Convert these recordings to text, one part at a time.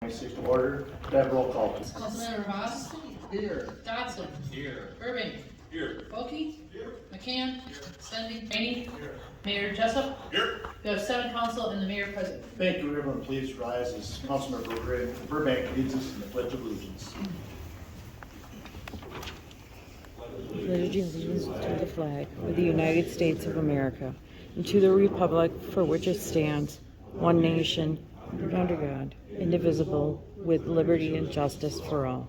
26 to order. Can I have roll call, please? Councilmember Haas. Here. Dodson. Here. Burbank. Here. Bulkey. Here. McCann. Here. Sending. Rainey. Here. Mayor Jessup. Here. We have 7 council and the mayor present. Thank you, everyone. Please rise as Councilmember Burbank leads us in the Pledge of Allegiance. Pledge allegiance to the flag of the United States of America and to the republic for which it stands, one nation, under God, indivisible, with liberty and justice for all.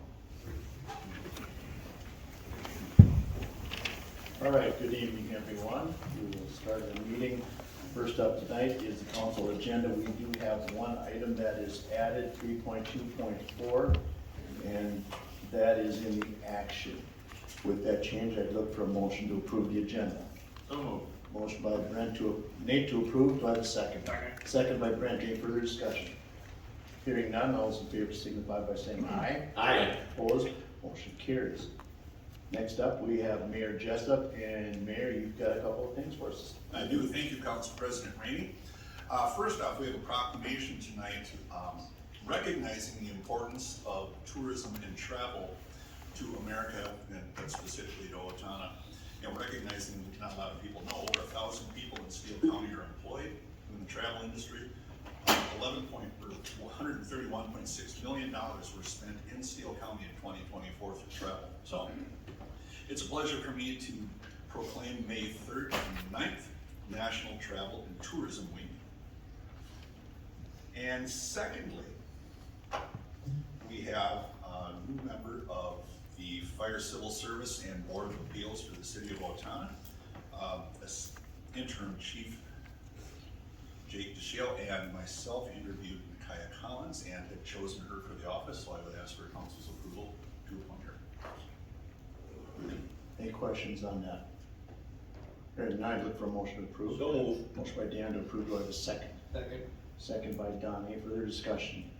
All right, good evening, everyone. We will start the meeting. First up tonight is the council agenda. We do have one item that is added, 3.2.4, and that is in the action. With that change, I'd look for a motion to approve the agenda. So moved. Motion by Nate to approve. Do I have a second? Second. Second by Brent. Any further discussion? Hearing none, all those in favor signify by saying aye. Aye. Opposed? Motion carries. Next up, we have Mayor Jessup, and Mayor, you've got a couple of things for us. I do. Thank you, Council President Rainey. First off, we have a proclamation tonight recognizing the importance of tourism and travel to America, and specifically to Owatonna. And recognizing, not a lot of people know, over 1,000 people in Steele County are employed in the travel industry. $131.6 million were spent in Steele County in 2024 for travel. So it's a pleasure for me to proclaim May 3rd and 9th National Travel and Tourism Week. And secondly, we have a new member of the Fire Civil Service and Board of Appeals for the City of Owatonna, as interim chief Jake DeShale and myself interviewed Micaiah Collins and had chosen her for the office, so I would ask for council's approval to appoint her. Any questions on that? Hearing none, I'd look for a motion to approve. So moved. Motion by Dan to approve. Do I have a second? Second. Second by Don. Any further discussion?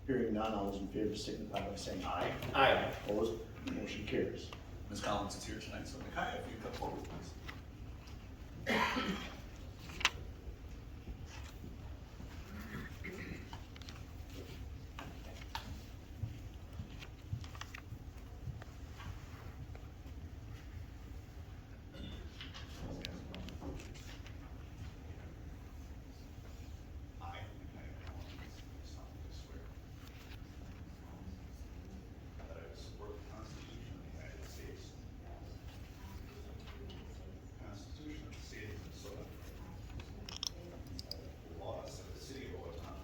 Hearing none, all those in favor signify by saying aye. Aye. Opposed? Motion carries. Ms. Collins is here tonight, so Micaiah, if you come forward, please. I, Micaiah Collins, solemnly swear that I will support the Constitution of the United States, the Constitution of the State of Minnesota, the laws of the City of Owatonna,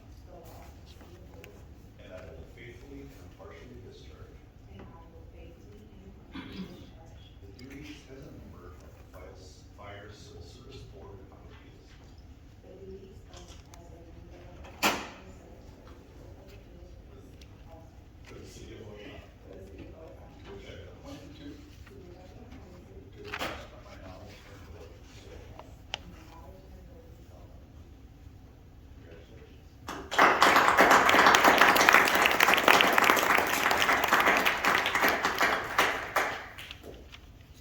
and I will faithfully and impartially discharge the duties as a member of the Fire Civil Service Board of Appeals for the City of Owatonna, which I have been appointed to the best of my knowledge and ability. Congratulations.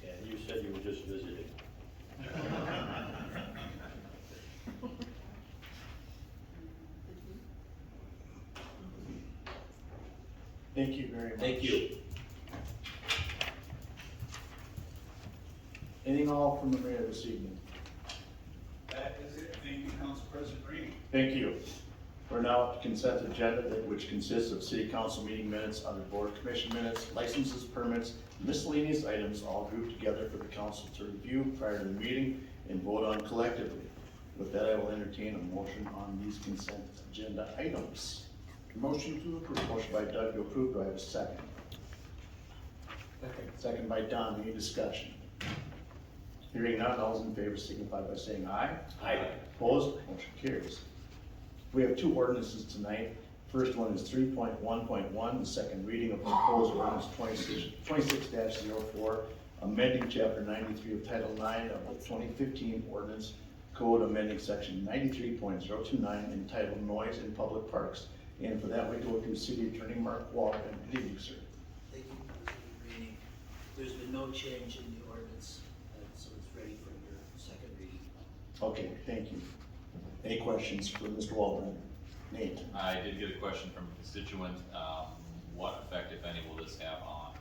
And you said you were just visiting. Thank you very much. Thank you. Anything all from the mayor this evening? That is it. Thank you, Council President Rainey. Thank you. We're now at the consent agenda, which consists of city council meeting minutes, other board commission minutes, licenses, permits, miscellaneous items, all grouped together for the council to review prior to the meeting and vote on collectively. With that, I will entertain a motion on these consent agenda items. Motion to approve. Motion by Doug to approve. Do I have a second? Second. Second by Don. Any discussion? Hearing none, all those in favor signify by saying aye. Aye. Opposed? Motion carries. We have two ordinances tonight. First one is 3.1.1, the second reading of proposed ordinance 26-04, amending chapter 93 of Title 9 of the 2015 ordinance code, amending section 93.029 entitled Noise in Public Parks. And for that, we go to City Attorney Mark Walden. Good evening, sir. Thank you, President Rainey. There's been no change in the ordinance, so it's ready for your second reading. Okay, thank you. Any questions for Mr. Walden? Nate? I did get a question from a constituent. What effect, if any, will this have on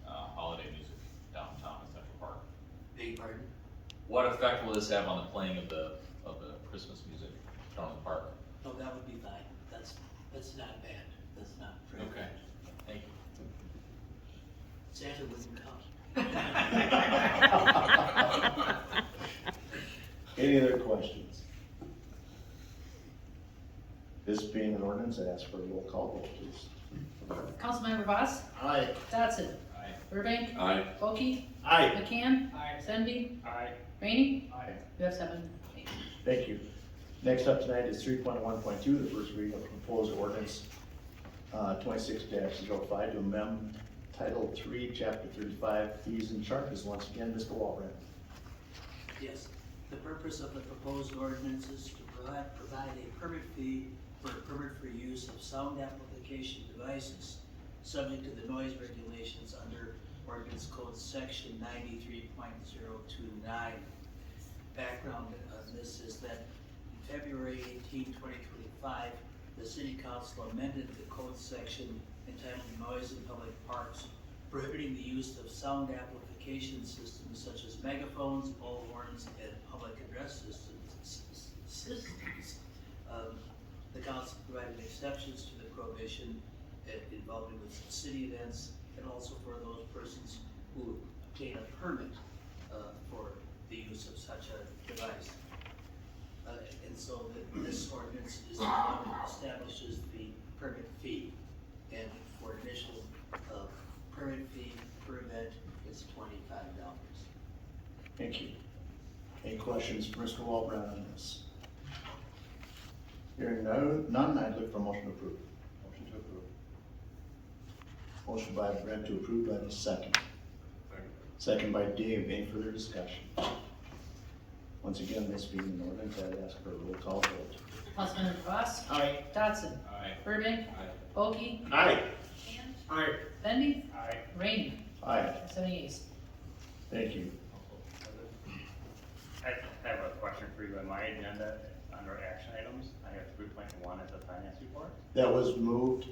holiday music downtown in Central Park? Beg your pardon? What effect will this have on the playing of the Christmas music down in the park? Oh, that would be fine. That's not bad. That's not very Okay, bad. thank you. Santa wouldn't come. Any other questions? This being an ordinance, I ask for a roll call vote, please. Councilmember Voss, Aye. Dodson, Aye. Burbank, Aye. Bulkey, Aye. McCann, Aye. Sensby, Aye. Rainey. Aye. You have 7 ayes. Thank you. Next up tonight is 3.1.2, the first reading of proposed ordinance 26-05 to amend Title 3, Chapter 35, Fees and Charges. Once again, Mr. Walbrand. Yes, the purpose of the proposed ordinance is to provide a permit fee for a permit for use of sound amplification devices, subject to the noise regulations under ordinance code section 93.029. Background on this is that in February 18, 2025, the City Council amended the code section entitled Noise in Public Parks, prohibiting the use of sound amplification systems such as megaphones, bullhorns, and public address systems. The council provided exceptions to the prohibition involving with city events and also for those persons who obtain a permit for the use of such a device. And so this ordinance establishes the permit fee, and for initial permit fee per event, it's $25. Thank you. Any questions for Mr. Walbrand on this? Hearing none, I'd look for a motion to approve. Motion to approve. Motion by Brent to approve, by the second. Second by Dave. Any further discussion? Once again, this being an ordinance, I'd ask for a roll call vote. Councilmember Voss, Aye. Dodson, Aye. Burbank, Aye. Bulkey, Aye. McCann, Aye. Sensby, Aye. Rainey. Aye. 7 ayes. Thank you. I have a question for you on my agenda, under action items. I have 3.1 as a finance report. That was moved,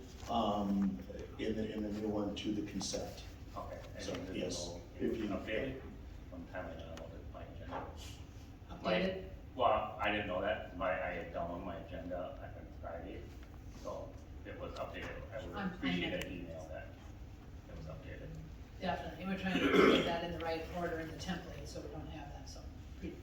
in the new one to the consent. Okay. And So, then there's yes, no if you- updated, one time I don't know my agenda. Updated. Well, I didn't know that, I had downloaded my agenda, I think Friday, so it was updated. I would I'm appreciate fine. an email that it was updated. Definitely. We're trying to get that in the right order in the template, so we don't have that, so. Okay.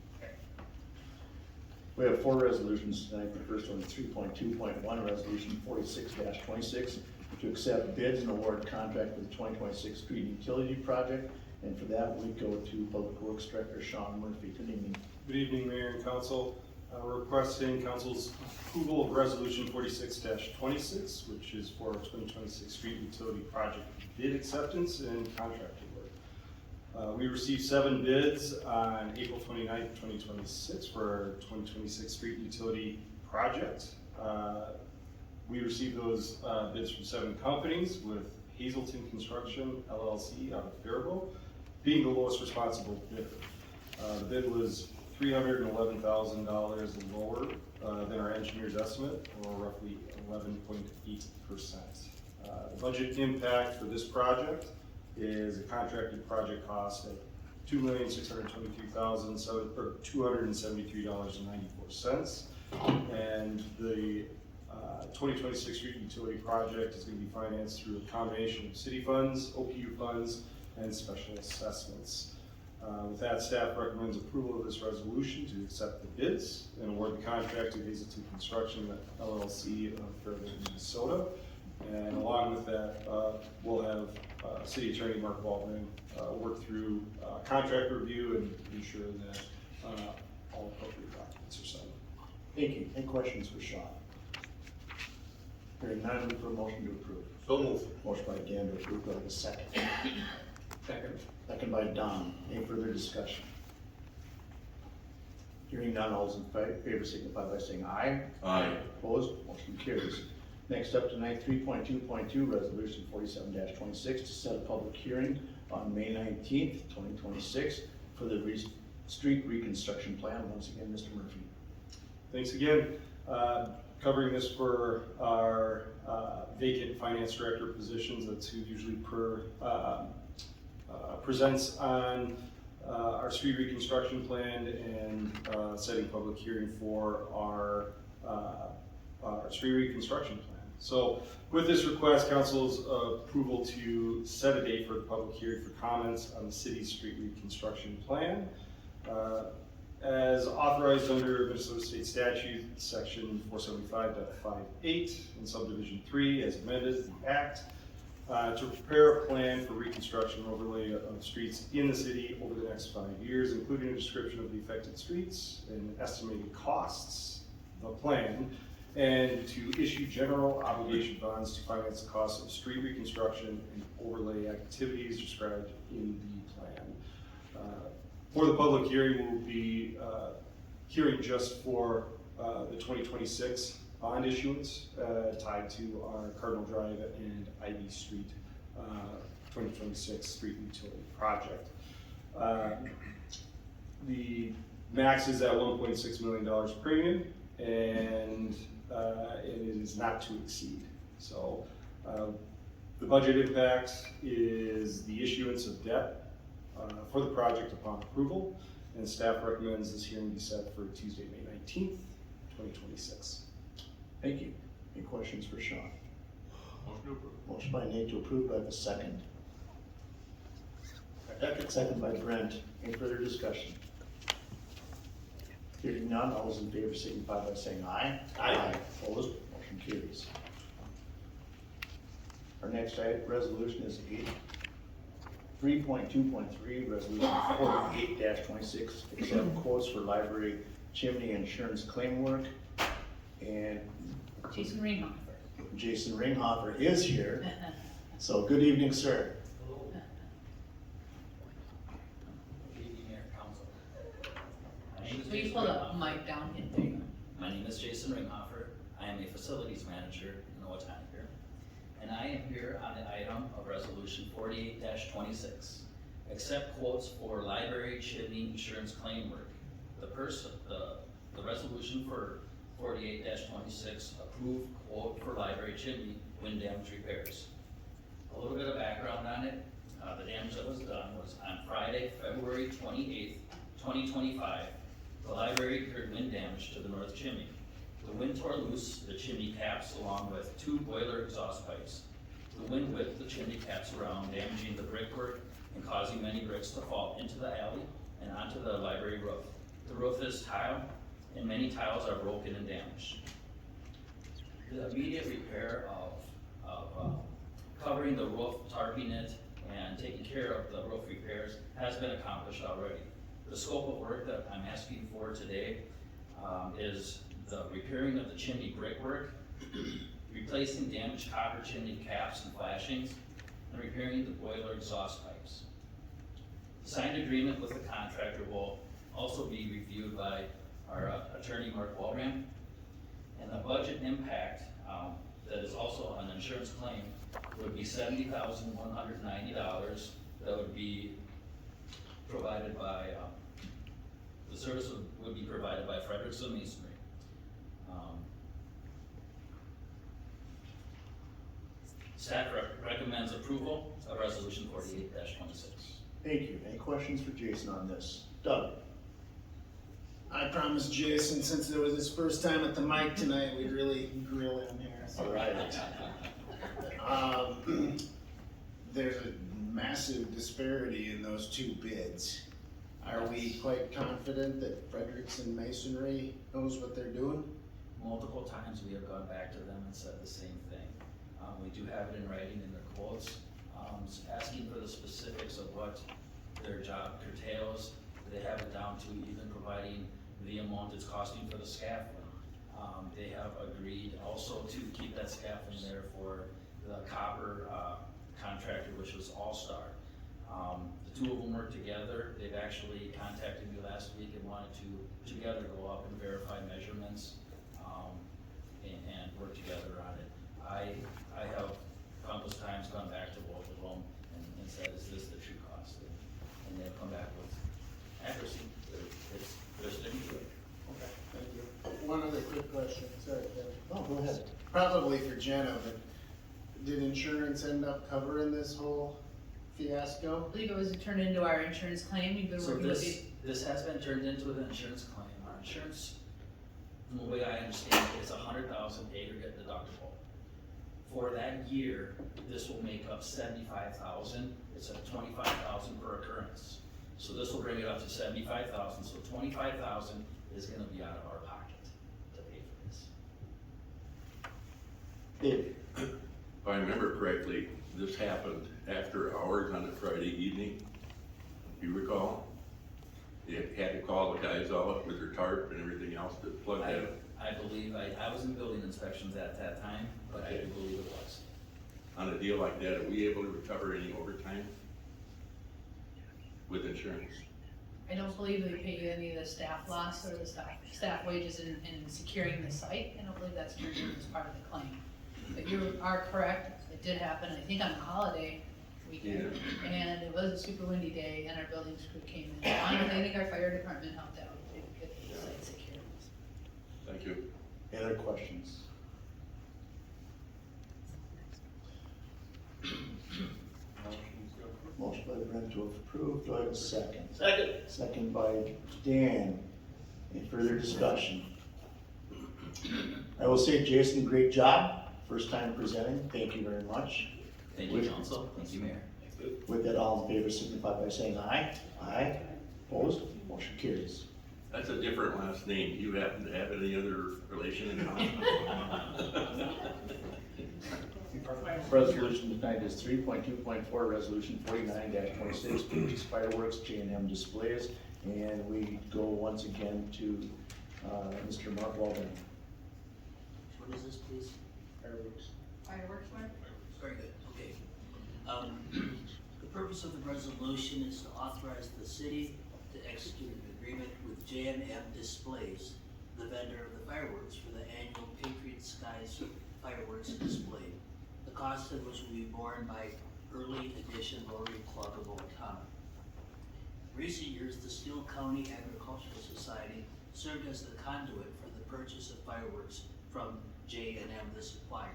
We have 4 resolutions tonight. The first one is 3.2.1, resolution 46-26, to accept bids and award contract for the 2026 street utility project. And for that, we go to Public Works Director Sean Murphy. Good evening. Good evening, Mayor and Council. We're requesting Council's approval of Resolution 46-26, which is for 2026 street utility project bid acceptance and contract award. We received 7 bids on April 29th, 2026 for our 2026 street utility project. We received those bids from 7 companies, with Hazelton Construction LLC out of Faribault being the lowest responsible bidder. The bid was $311,000 lower than our engineer's estimate, or roughly 11.8%. The budget impact for this project is a contracted project cost of $2,623,273.94. And the 2026 street utility project is going to be financed through a combination of city funds, OPU funds, and special assessments. With that, staff recommends approval of this resolution to accept the bids and award the contract to Hazelton Construction LLC of Fairfield, Minnesota. And along with that, we'll have City Attorney Mark Waldman work through contract review and ensure that all appropriate documents are signed. Thank you. Any questions for Sean? Hearing none, look for a motion to approve. So moved. Motion by Dan to approve, by the second. Second. Second by Don. Any further discussion? Hearing none, all those in favor signify by saying aye. Aye. Opposed, motion carries. Next up tonight, 3.2.2, resolution 47-26, to set a public hearing on May 19th, 2026 for the street reconstruction plan. Once again, Mr. Murphy. Thanks again. Covering this for our vacant finance director positions, that's who usually presents on our street reconstruction plan and setting public hearing for our street reconstruction plan. So with this request, council's approval to set a date for the public hearing for comments on the city's street reconstruction plan. As authorized under Minnesota State Statute, section 475.58 and subdivision 3 as amended, the act, to prepare a plan for reconstruction and overlay of streets in the city over the next 5 years, including a description of the affected streets and estimated costs of the plan, and to issue general obligation bonds to finance the cost of street reconstruction and overlay activities described in the plan. For the public hearing, we'll be hearing just for the 2026 bond issuance tied to our Cardinal Drive and Ivy Street 2026 street utility project. The max is at $1.6 million premium, and it is not to exceed. So the budget impact is the issuance of debt for the project upon approval, and staff recommends this hearing be set for Tuesday, May 19th, 2026. Thank you. Any questions for Sean? Motion to approve. Motion by Nate to approve, do I have a second? Second by Brent. Any further discussion? Hearing none, all those in favor signify by saying aye. Aye. Opposed, motion carries. Our next resolution is 3.2.3, resolution 48-26, accept quotes for library chimney insurance claim work. And Jason Ringhofer. Jason Ringhofer is here. So good evening, sir. Good evening, Mayor, Council. So you pull the mic down in there. My name is Jason Ringhofer. I am a facilities manager in Owatonna here. And I am here on the item of resolution 48-26. Accept quotes for library chimney insurance claim work. The resolution for 48-26 approved quote for library chimney wind damage repairs. A little bit of background on it. The damage that was done was on Friday, February 28th, 2025. The library incurred wind damage to the north chimney. The wind tore loose the chimney caps along with 2 boiler exhaust pipes. The wind whipped the chimney caps around, damaging the brickwork and causing many bricks to fall into the alley and onto the library roof. The roof is tile, and many tiles are broken and damaged. The immediate repair of covering the roof, tarping it, and taking care of the roof repairs has been accomplished already. The scope of work that I'm asking for today is the repairing of the chimney brickwork, replacing damaged copper chimney caps and flashings, and repairing the boiler exhaust pipes. The signed agreement with the contractor will also be reviewed by our attorney, Mark Walram, and the budget impact that is also an insurance claim would be $70,190. That would be provided by, the service would be provided by Frederickson Masonry. Staff recommends approval of resolution 48-26. Thank you. Any questions for Jason on this? Doug? I promised Jason, since it was his first time at the mic tonight, we'd really grill him here. All right. There's a massive disparity in those 2 bids. Are we quite confident that Frederickson Masonry knows what they're doing? Multiple times we have gone back to them and said the same thing. We do have it in writing in their quotes, asking for the specifics of what their job curtails. They have it down to even providing the amount it's costing for the scaffolding. They have agreed also to keep that scaffolding there for the copper contractor, which was All-Star. The 2 of them work together. They've actually contacted me last week and wanted to together go up and verify measurements and work together on it. I have countless times gone back to both of them and said, is this the true cost? And they've come back with accuracy. They're sticking to it. Okay, thank you. One other quick question, sorry, Kevin. probably for Jenna, but did insurance end up covering this whole fiasco? I believe it was turned into our insurance claim. You've been So working with this has been turned into an insurance claim. Our insurance, from the way I understand it, is $100,000 aggregate deductible. For that year, this will make up $75,000. It's at $25,000 per occurrence. So this will bring it up to $75,000. So $25,000 is gonna be out of our pocket to pay for this. Dave? If I remember correctly, this happened after hours on a Friday evening. You recall? You had to call the guys out with their tarp and everything else to plug that. I believe, I was in building inspections at that time, but I do believe it was. On a deal like that, are we able to recover any overtime with insurance? I don't believe they pay you any of the staff loss or the staff wages in securing the site. I don't believe that's turned in as part of the claim. But you are correct, it did happen, I think on a holiday weekend. And it was a super windy day and our building crew came in. I think our fire department helped out to get the site secured. Thank you. Any other questions? Motion by Brent to approve, do I have a second? Second. Second by Dan. Any further discussion? I will say, Jason, great job, first time presenting, thank you very much. Thank you, council. Thank you, mayor. With that, all in favor signify by saying aye. Aye. Opposed? Motion carries. That's a different last name. Do you happen to have any other relation in common? Resolution tonight is 3.2.4, resolution 49-26, purchase fireworks, J&M displays. And we go once again to, Mr. Mark Walden. What is this, please? Fireworks. Fireworks, Mark? Very good, okay. The purpose of the resolution is to authorize the city to execute an agreement with J&M Displays, the vendor of the fireworks, for the annual Patriot Skies fireworks display. The cost of which will be borne by Early Edition Rotary Club of Owatonna. In recent years, the Steele County Agricultural Society served as the conduit for the purchase of fireworks from J&M, the supplier.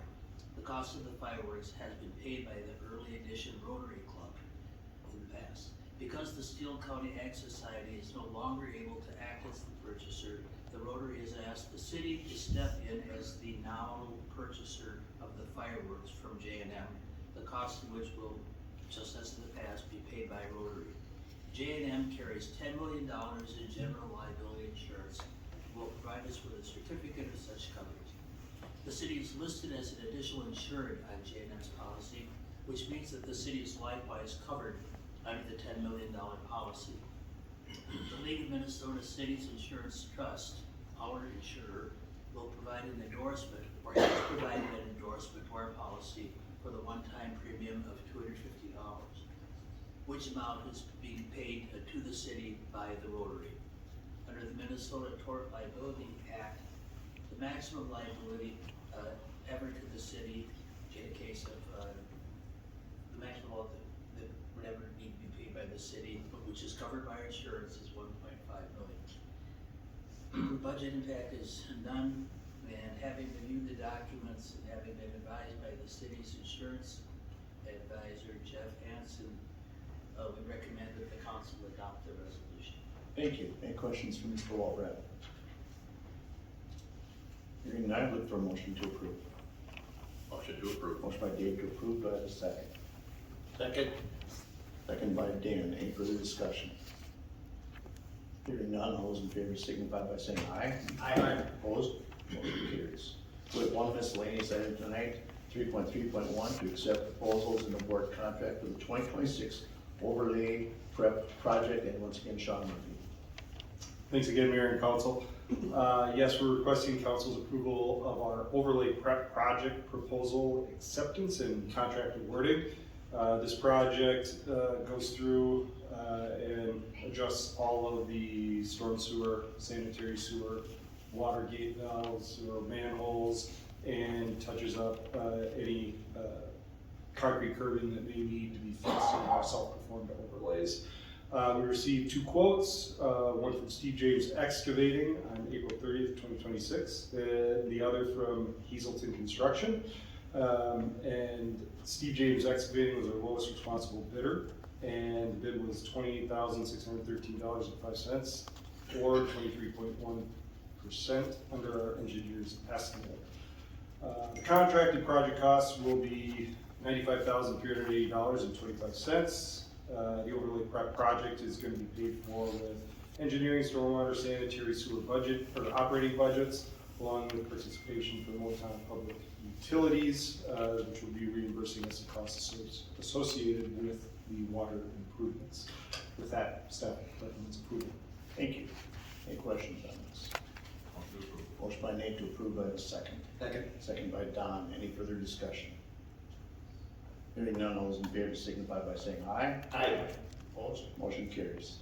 The cost of the fireworks has been paid by the Early Edition Rotary Club in the past. Because the Steele County Ag Society is no longer able to act as the purchaser, the Rotary has asked the city to step in as the nominal purchaser of the fireworks from J&M, the cost of which will, just as in the past, be paid by Rotary. J&M carries $10 million in general liability insurance and will provide us with a certificate of such coverage. The city is listed as an additional insured on J&M's policy, which means that the city is likewise covered under the $10 million policy. The League of Minnesota Cities Insurance Trust, our insurer, will provide an endorsement, or has provided an endorsement to our policy for the one-time premium of $250, which amount is being paid to the city by the Rotary. Under the Minnesota Tort Liability Act, the maximum liability ever to the city in a case of the maximum amount that would ever need to be paid by the city, but which is covered by our insurance, is $1.5 million. The budget impact is none, and having reviewed the documents and having been advised by the city's insurance advisor, Jeff Hansen, we recommend that the council adopt the resolution. Thank you. Any questions from Mr. Walred? Hearing none, look for a motion to approve. Motion to approve. Motion by Dave to approve, do I have a second? Second. Second by Dan. Any further discussion? Hearing none, all those in favor signify by saying aye. Aye. Opposed? Motion carries. We have one miscellaneous item tonight, 3.3.1, to accept proposals in the board contract for the 2026 overlay prep project, and once again, Sean Murphy. Thanks again, Mayor and Council. Yes, we're requesting Council's approval of our overlay prep project proposal acceptance and contract awarding. This project goes through and adjusts all of the storm sewer, sanitary sewer, water gate valves, sewer manholes, and touches up any concrete curbing that may need to be fixed in our self-performed overlays. We received 2 quotes, one from Steve James Excavating on April 30th, 2026, and the other from Hazelton Construction. And Steve James Excavating was our lowest responsible bidder, and the bid was $28,613.05, or 23.1% under our engineer's estimate. The contracted project costs will be $95,380.25. The overlay prep project is going to be paid for with engineering, stormwater, sanitary, sewer budget, or operating budgets, along with participation from Owatonna Public Utilities, which will be reimbursing us the costs associated with the water improvements. With that, staff recommends approval. Thank you. Any questions on this? Motion by Nate to approve by the second. Second. Second by Don. Any further discussion? Hearing none, all those in favor signify by saying aye. Aye. Opposed, motion carries.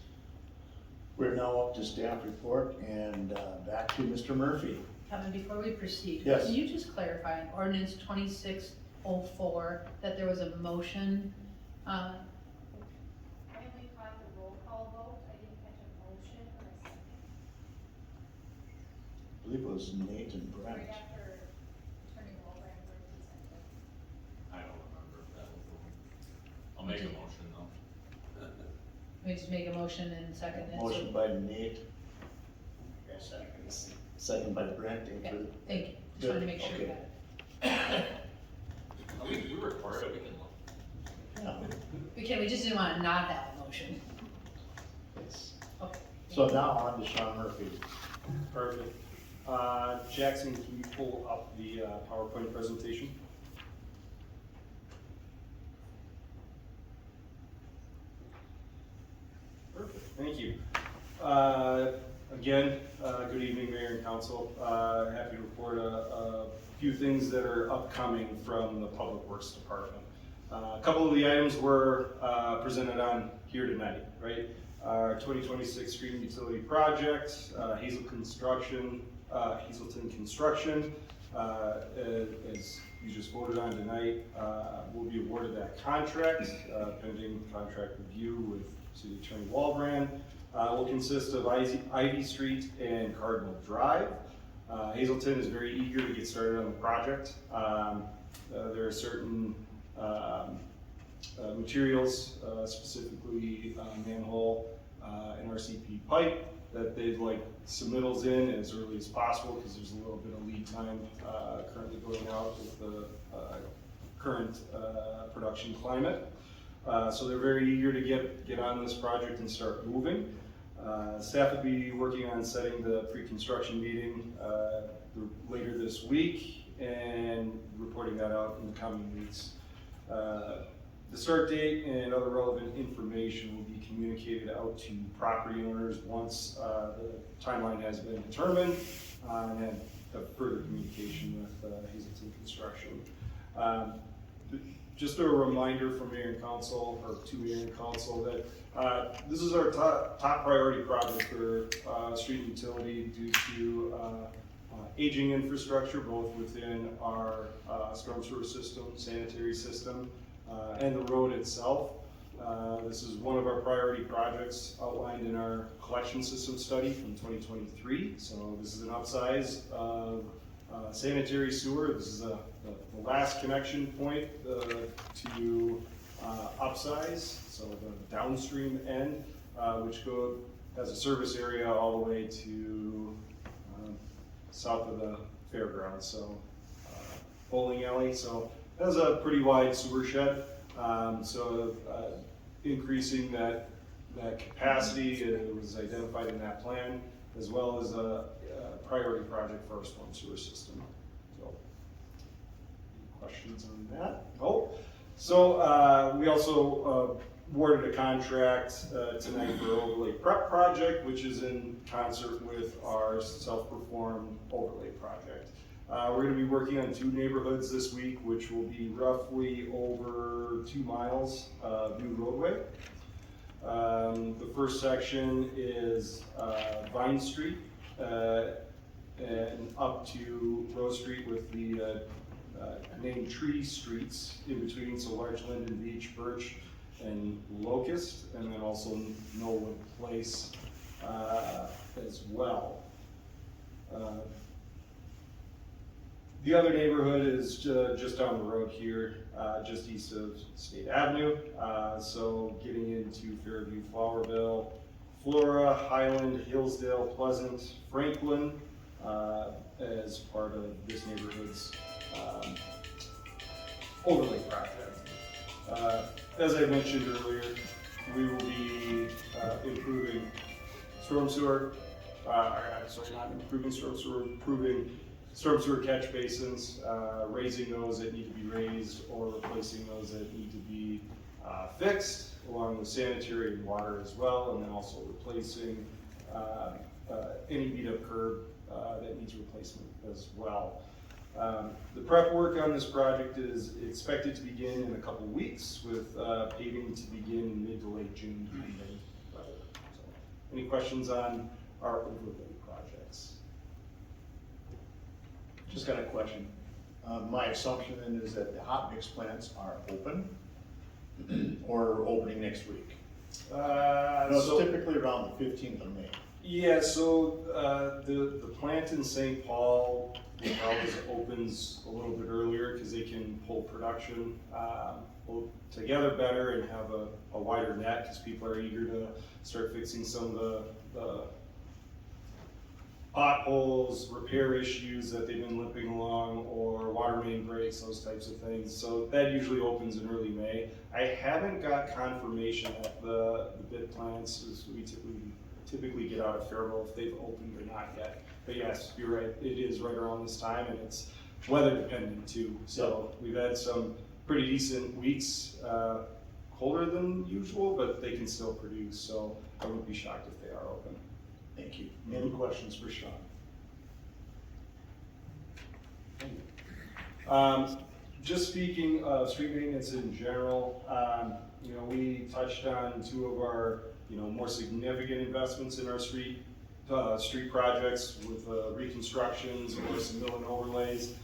We're now up to staff report and back to Mr. Murphy. Kevin, before we proceed, Yes. can you just clarify in ordinance 2604 that there was a motion? When we caught the roll call vote, I didn't catch a motion or a second. I believe it was Nate and Brent. Right after turning over and where he seconded. I don't remember if that was the one. I'll make a motion though. We just make a motion and second it. Motion by Nate. Second by Brent. Any Okay, further- thank you. Just wanted to make sure we Okay. got it. We record it, we can look. Yeah. We just didn't want to not have a motion. Yes. Okay. So now on to Sean Murphy. Perfect. Jackson, can you pull up the PowerPoint presentation? Perfect, thank you. Again, good evening, Mayor and Council. Happy to report a few things that are upcoming from the Public Works Department. A couple of the items were presented on here tonight, right? Our 2026 street and utility project, Hazelton Construction, as you just voted on tonight, will be awarded that contract, pending contract review with City Attorney Walbrand. Will consist of Ivy Street and Cardinal Drive. Hazelton is very eager to get started on the project. There are certain materials, specifically manhole and RCP pipe, that they'd like submittals in as early as possible because there's a little bit of lead time currently going out with the current production climate. So they're very eager to get on this project and start moving. Staff will be working on setting the pre-construction meeting later this week and reporting that out in the coming weeks. The start date and other relevant information will be communicated out to property owners once the timeline has been determined, and then further communication with Hazelton Construction. Just a reminder from Mayor and Council, or to Mayor and Council, that this is our top priority project for street and utility due to aging infrastructure, both within our storm sewer system, sanitary system, and the road itself. This is one of our priority projects outlined in our collection system study from 2023. So this is an upsize of sanitary sewer. This is the last connection point to upsize, so the downstream end, which has a service area all the way to south of the fairgrounds, so bowling alley. So it has a pretty wide sewer shed, increasing that capacity. It was identified in that plan, as well as a priority project for our storm sewer system. So, any questions on that? Oh, so we also awarded a contract tonight for overlay prep project, which is in concert with our self-performed overlay project. We're going to be working on 2 neighborhoods this week, which will be roughly over 2 miles of new roadway. The first section is Vine Street and up to Rose Street with the named tree streets in between, so Large Linden, Beech, Birch, and Locust, and then also Knollwood Place as well. The other neighborhood is just down the road here, just east of State Avenue. So getting into Fairview, Flowerville, Flora, Highland, Hillsdale, Pleasant, Franklin, as part of this neighborhood's overlay project. As I mentioned earlier, we will be improving storm sewer, sorry, not improving storm sewer, improving storm sewer catch basins, raising those that need to be raised or replacing those that need to be fixed, along with sanitary and water as well, and then also replacing any beat up curb that needs replacement as well. The prep work on this project is expected to begin in a couple weeks, with paving to begin mid to late June. So, any questions on our overlay projects? Just got a question. My assumption then is that the hot mix plants are open or opening next week. No, it's typically around the 15th of May. Yeah, so the plant in St. Paul always opens a little bit earlier because they can pull production together better and have a wider net, because people are eager to start fixing some of the potholes, repair issues that they've been limping along, or water main breaks, those types of things. So that usually opens in early May. I haven't got confirmation that the bid plants, as we typically get out of Faribault, if they've opened or not yet. But yes, you're right, it is right around this time, and it's weather dependent too. So we've had some pretty decent weeks, colder than usual, but they can still produce. So I wouldn't be shocked if they are open. Thank you. Any questions for Sean? Just speaking of street maintenance in general, you know, we touched on two of our, you know, more significant investments in our street projects with reconstructions or some mill and overlays.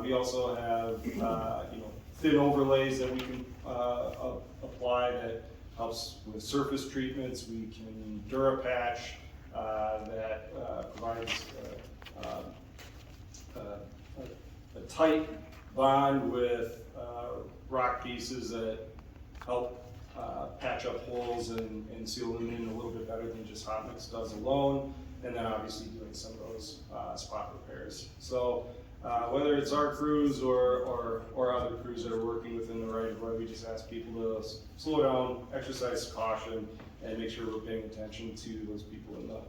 We also have, you know, thin overlays that we can apply that helps with surface treatments. We can Durapatch that provides a tight bond with rock pieces that help patch up holes and seal them in a little bit better than just hot mix does alone, and then obviously doing some of those spot repairs. So whether it's our crews or other crews that are working within the right of way, we just ask people to slow down, exercise caution, and make sure we're paying attention to those people in the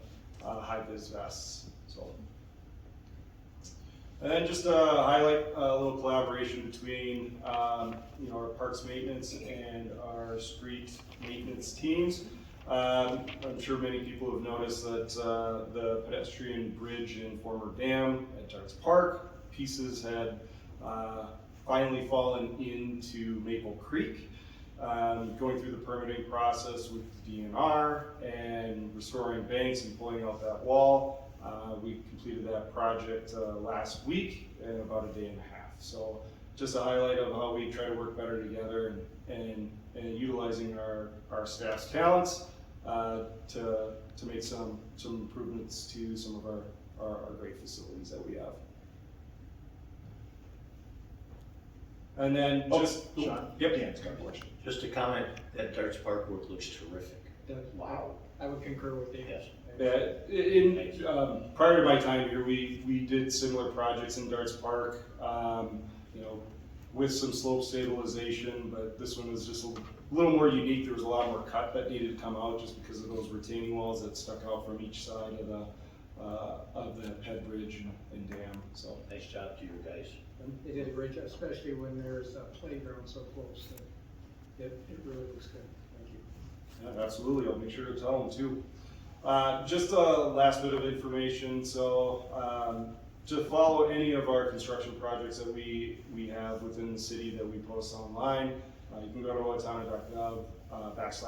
high-vis vests. So, and then just highlight a little collaboration between you know, our parks maintenance and our street maintenance teams. I'm sure many people have noticed that the pedestrian bridge and former dam at Darts Park pieces had finally fallen into Maple Creek. Going through the permitting process with the DNR and restoring banks and pulling out that wall. We completed that project last week in about a day and a half. So just a highlight of how we try to work better together and utilizing our staff's talents to make some improvements to some of our great facilities that we have. And then Sean? Yep. Dan's got a question. Just a comment, that Darts Park work looks terrific. Wow. I would concur with you. Yes. Prior to my time here, we did similar projects in Darts Park, you know, with some slope stabilization, but this one was just a little more unique. There was a lot more cut that needed to come out just because of those retaining walls that stuck out from each side of the head bridge and dam. So Nice job to you guys. They did a great job, especially when there's a playground so close. It really looks good. Thank you. yeah, absolutely. I'll make sure to tell them too. Just a last bit of information. So to follow any of our construction projects that we have within the city that we post online, you can go to owatonna.gov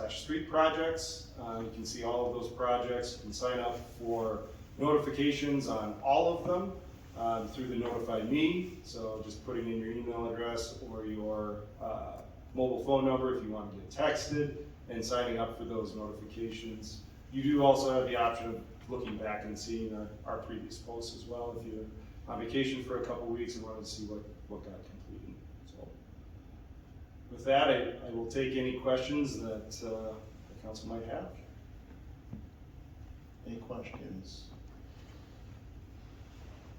/street projects. You can see all of those projects. You can sign up for notifications on all of them through the Notify Me. So just putting in your email address or your mobile phone number if you want to get texted, and signing up for those notifications. You do also have the option of looking back and seeing our previous posts as well if you're on vacation for a couple weeks and wanted to see what got completed. So with that, I will take any questions that the council might have. Any questions?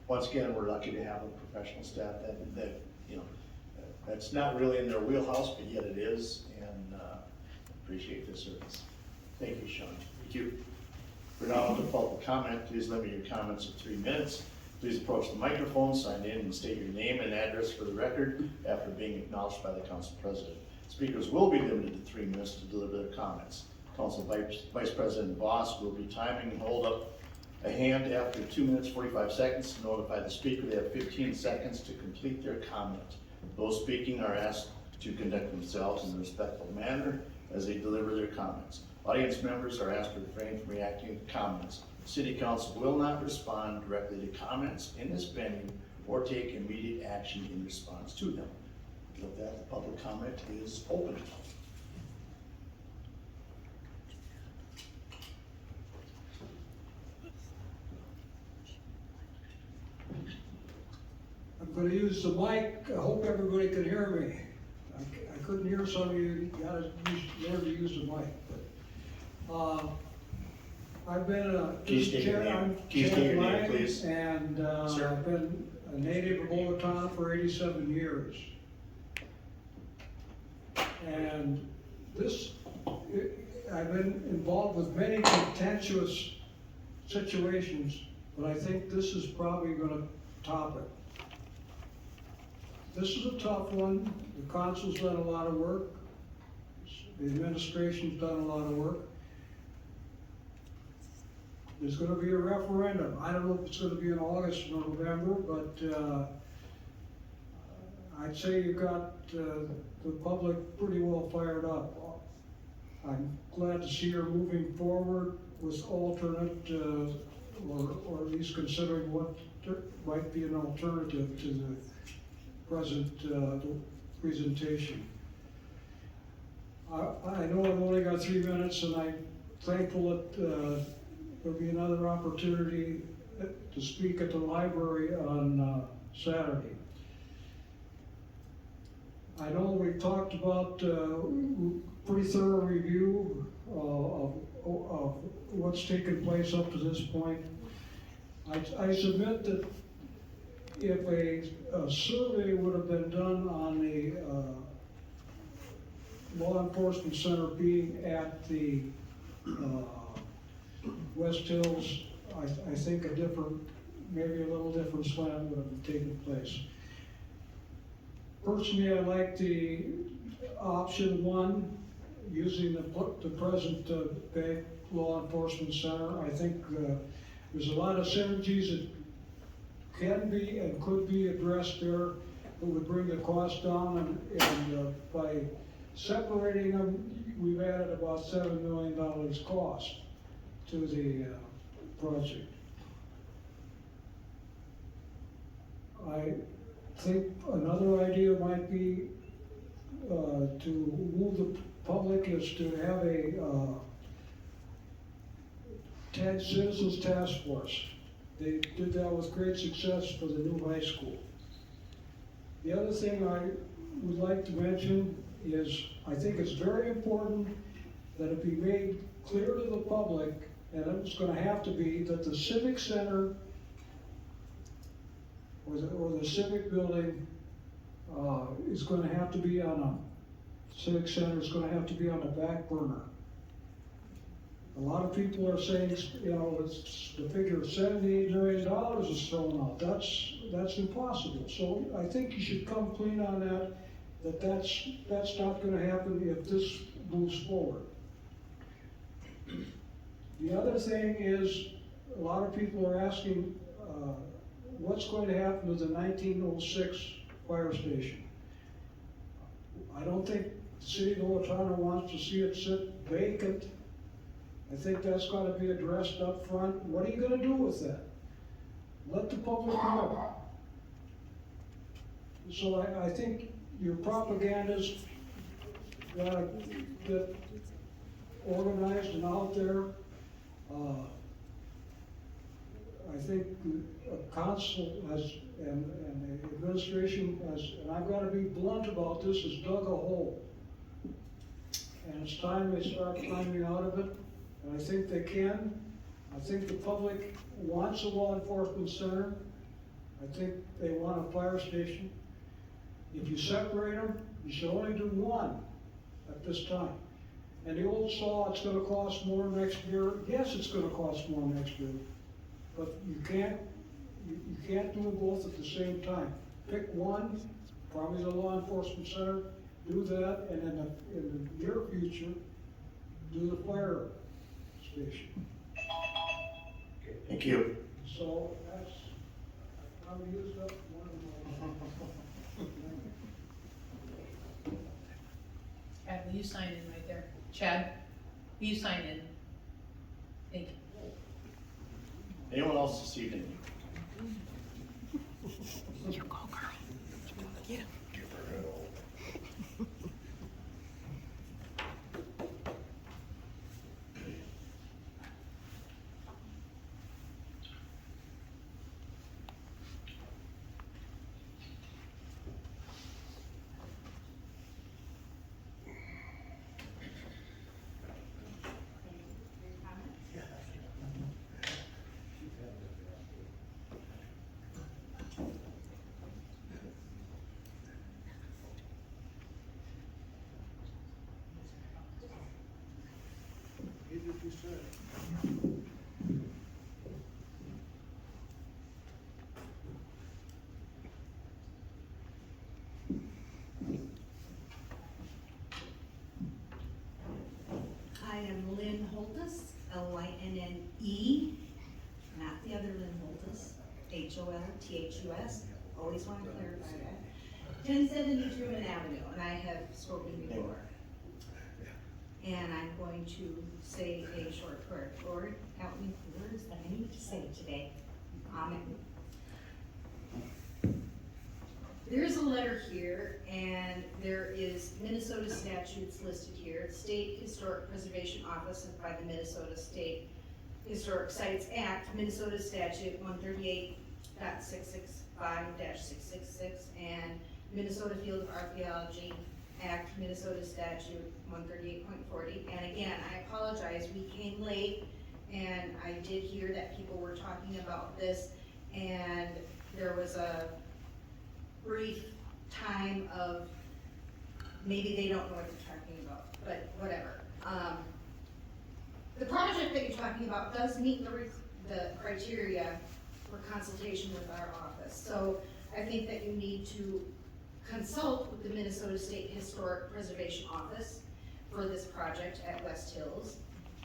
Once again, we're lucky to have a professional staff that, you know, that's not really in their wheelhouse, but yet it is, and appreciate the service. Thank you, Sean. Thank you. We're now on to public comment. Please limit your comments to 3 minutes. Please approach the microphone, sign in, and state your name and address for the record after being acknowledged by the council president. Speakers will be limited to 3 minutes to deliver their comments. Council Vice President Voss will be timing and hold up a hand after 2 minutes 45 seconds to notify the speaker they have 15 seconds to complete their comment. Those speaking are asked to conduct themselves in a respectful manner as they deliver their comments. Audience members are asked to refrain from reacting to comments. City Council will not respond directly to comments in this venue or take immediate action in response to them. With that, the public comment is open. I'm going to use the mic. I hope everybody can hear me. I couldn't hear some of you. You got to learn to use the mic. But, I've been Can you state your name, please? And Sir? I've been a native of Owatonna for 87 years. And I've been involved with many contentious situations, but I think this is probably going to top it. This is a tough one. The council's done a lot of work. The administration's done a lot of work. There's going to be a referendum. I don't know if it's going to be in August or November, but I'd say you got the public pretty well fired up. I'm glad to see her moving forward with alternate, or at least considering what might be an alternative to the present presentation. I know I've only got 3 minutes, and I'm thankful that there'll be another opportunity to speak at the library on Saturday. I know we talked about pretty thorough review of what's taken place up to this point. I submit that if a survey would have been done on the law enforcement center being at the West Hills, I think maybe a little different slant would have taken place. Personally, I like the option 1, using the present Bank Law Enforcement Center. I think there's a lot of synergies that can be and could be addressed there that would bring the cost down, and by separating them, we've added about $7 million cost to the project. I think another idea might be to move the public is to have a citizens task force. They did that with great success for the new high school. The other thing I would like to mention is I think it's very important that it be made clear to the public, and it's going to have to be, that the civic center or the civic building is going to have to be civic center is going to have to be on the back burner. A lot of people are saying, it's the figure of $78 million is thrown out. That's impossible. So I think you should come clean on that's not going to happen if this moves forward. The other thing is, a lot of people are asking, what's going to happen to the 1906 fire station? I don't think the city of Owatonna wants to see it sit vacant. I think that's got to be addressed up front. What are you going to do with that? Let the public know. So I think your propagandist gotta get organized and out there. I think a council has, and the administration has, and I've gotta be blunt about this, has dug a hole. And it's time they start climbing out of it, and I think they can. I think the public wants a law enforcement center. I think they want a fire station. If you separate them, you should only do one at this time. And the old saw, it's gonna cost more next year. Yes, it's gonna cost more next year. But you can't do them both at the same time. Pick one, probably the law enforcement center, do that, and in the near future, do the fire station. Thank you. So that's, I probably used up one of my. Chad, will you sign in right there? Chad, will you sign in? Thank you. Anyone else this evening? You go, girl. Get him. I am Lynn Holtus, L-Y-N-N-E, not the other Lynn Holtus, H-O-L-T-H-U-S, always want to clarify that. 1070 Truman Avenue, and I have spoken before. And I'm going to say a short prayer. Lord, help me with the words that I need to say today. Amen. There's a letter here, and there is Minnesota statutes listed here. State Historic Preservation Office by the Minnesota State Historic Sites Act, Minnesota Statute 138.665-666, and Minnesota Field of Archaeology Act, Minnesota Statute 138.40. And again, I apologize, we came late, and I did hear that people were talking about this, and there was a brief time of maybe they don't know what you're talking about, but whatever. The project that you're talking about does meet the criteria for consultation with our office. So I think that you need to consult with the Minnesota State Historic Preservation Office for this project at West Hills.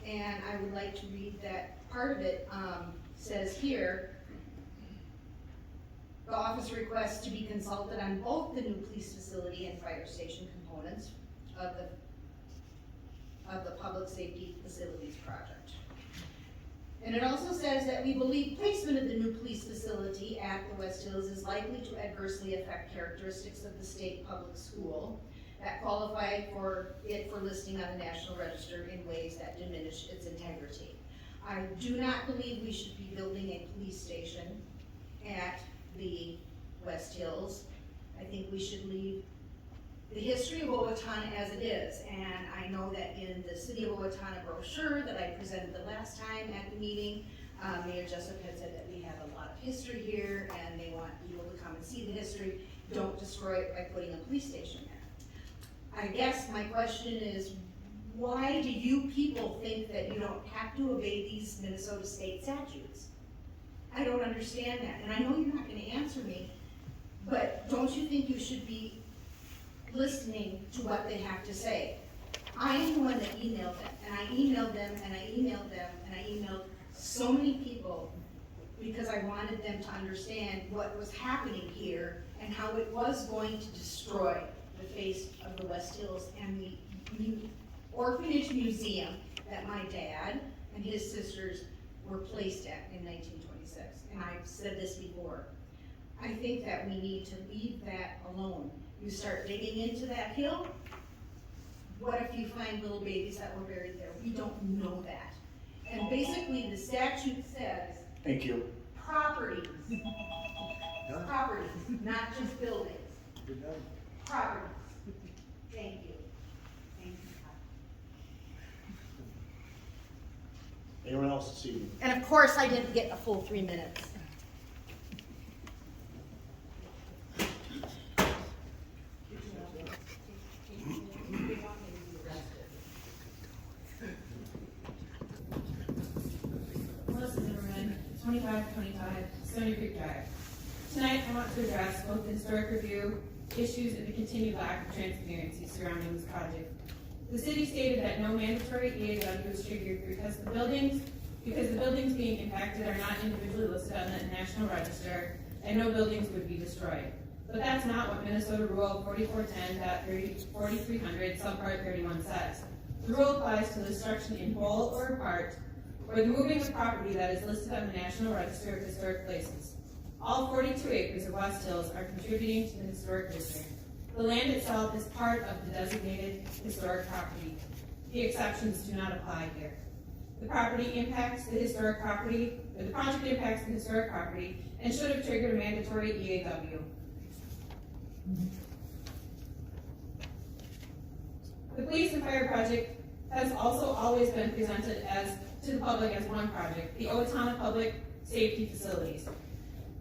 And I would like to read that part of it says here, the office requests to be consulted on both the new police facility and fire station components of the public safety facilities project. And it also says that we believe placement of the new police facility at the West Hills is likely to adversely affect characteristics of the state public school that qualify for listing on the National Register in ways that diminish its integrity. I do not believe we should be building a police station at the West Hills. I think we should leave the history of Owatonna as it is, and I know that in the City of Owatonna brochure that I presented the last time at the meeting, Mayor Jessup had said that we have a lot of history here and they want people to come and see the history. Don't destroy it by putting a police station there. I guess my question is, why do you people think that you don't have to obey these Minnesota state statutes? I don't understand that, and I know you're not gonna answer me, but don't you think you should be listening to what they have to say? I am the one that emailed them, and I emailed them, and I emailed them, and I emailed so many people because I wanted them to understand what was happening here and how it was going to destroy the face of the West Hills and the orphanage museum that my dad and his sisters were placed at in 1926. And I've said this before. I think that we need to leave that alone. You start digging into that hill, What if you find little babies that were buried there? We don't know that. And basically, the statute says Thank you. properties, properties, not just buildings. Properties. Thank you. Thank you. Anyone else this evening? And of course, I didn't get a full 3 minutes. Melissa Zimmerman, 2525 Stony Creek Drive. Tonight, I want to address both the historic review issues and the continued lack of transparency surrounding this project. The city stated that no mandatory EAW was triggered because the buildings being impacted are not individually listed on the National Register, and no buildings would be destroyed. But that's not what Minnesota Rule 4410.4300 subpart 31 says. The rule applies to destruction in whole or part, or the moving of property that is listed on the National Register of Historic Places. All 42 acres of West Hills are contributing to the historic district. The land itself is part of the designated historic property. The exceptions do not apply here. The property impacts the historic property, or the project impacts the historic property, and should have triggered a mandatory EAW. The police and fire project has also always been presented to the public as one project, the Owatonna Public Safety Facilities.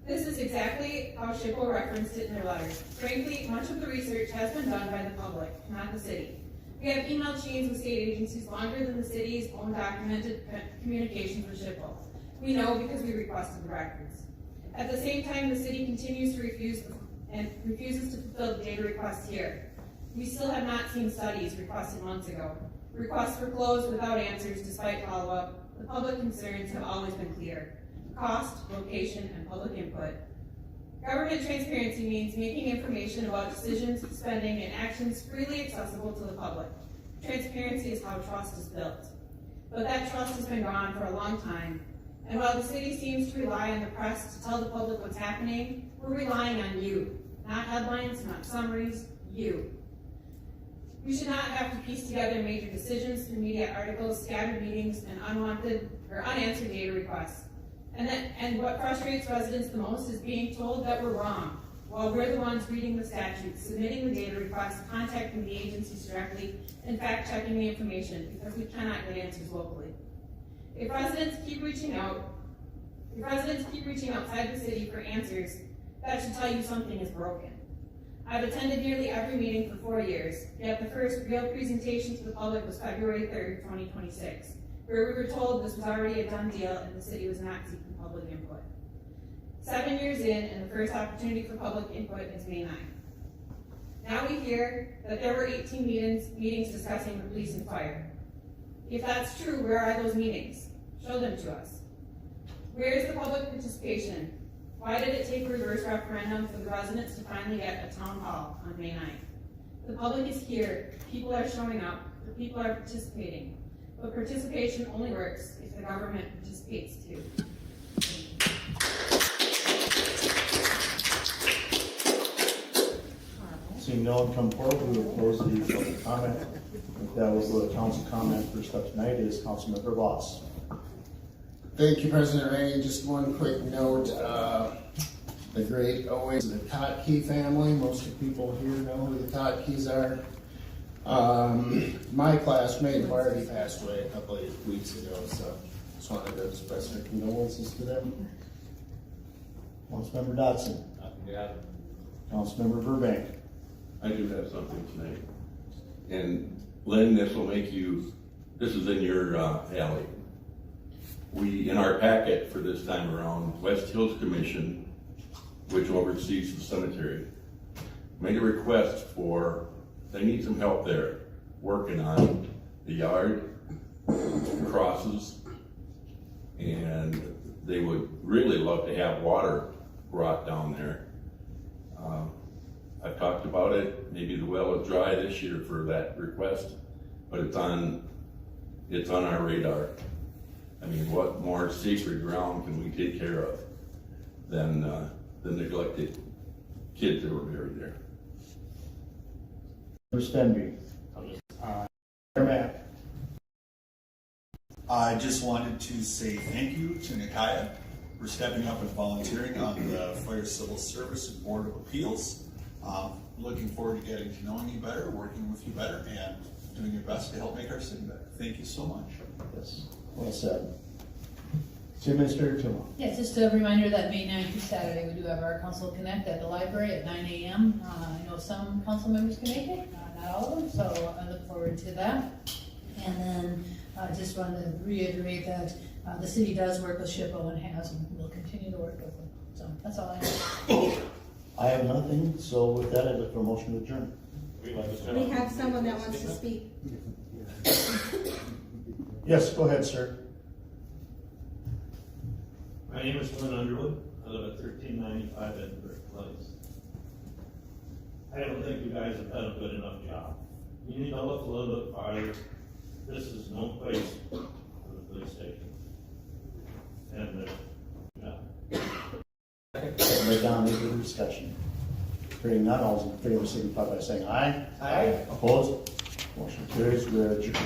This is exactly how SHPO referenced it in their letters. Frankly, much of the research has been done by the public, not the city. We have email chains with state agencies longer than the city's own documented communications with SHPO. We know because we requested the records. At the same time, the city continues to refuses to fulfill the data requests here. We still have not seen studies requested months ago. Requests were closed without answers despite follow-up. The public concerns have always been clear: cost, location, and public input. Government transparency means making information about decisions, spending, and actions freely accessible to the public. Transparency is how trust is built. But that trust has been gone for a long time. And while the city seems to rely on the press to tell the public what's happening, we're relying on you. Not headlines, not summaries, you. We should not have to piece together major decisions through media articles, scattered meetings, and unwanted or unanswered data requests. And what frustrates residents the most is being told that we're wrong, while we're the ones reading the statutes, submitting the data requests, contacting the agencies directly, and fact-checking the information, because we cannot get answers locally. If residents keep reaching outside the city for answers, that should tell you something is broken. I've attended nearly every meeting for 4 years, yet the first real presentation to the public was February 3rd, 2026, where we were told this was already a done deal and the city was not seeking public input. 7 years in, and the first opportunity for public input is May 9th. Now we hear that there were 18 meetings discussing the police and fire. If that's true, where are those meetings? Show them to us. Where is the public participation? Why did it take a reverse referendum for the residents to finally get a town hall on May 9th? The public is here, people are showing up, the people are participating. But participation only works if the government participates too. Seeing no one come forward, we will close the public comment. If that will go to council comment, first up tonight is Councilmember Voss. Thank you, President Ray. Just one quick note, the great always the Kottke family. Most of the people here know who the Kottkes are. My classmate already passed away a couple of weeks ago, so just wanted to express my condolences to them. Councilmember Dotson. Councilmember Burbank. I do have something tonight. And Lynn, this is in your alley. We, in our packet for this time around, West Hills Commission, which oversees the cemetery, made a request they need some help there, working on the yard, the crosses, and they would really love to have water brought down there. I've talked about it, maybe the well is dry this year for that request, but it's on our radar. I mean, what more sacred ground can we take care of than the neglected kids that were buried there? Stenby. I just wanted to say thank you to Nikaya for stepping up and volunteering on the Fire Civil Service and Board of Appeals. Looking forward to getting to knowing you better, working with you better, and doing your best to help make our city better. Thank you so much. Yes, well said. City Administrator Tuma. Yes, just a reminder that May 9th through Saturday, we do have our Council Connect at the library at 9 a.m. I know some council members can make it, not all of them, so I look forward to that. And then I just wanted to reiterate that the city does work with SHPO and has, and will continue to work with them. So that's all I have. I have nothing, so with that, I look for a motion to adjourn. We have someone that wants to speak. Yes, go ahead, sir. My name is Clint Underwood. I live at 1395 Edinburgh Place. I don't think you guys have done a good enough job. You need to look a little bit farther. This is no place for the police station. And, Lay down, any further discussion? Hearing none, all in favor, signify by saying aye. Aye. Opposed? Motion carries, we are adjourned.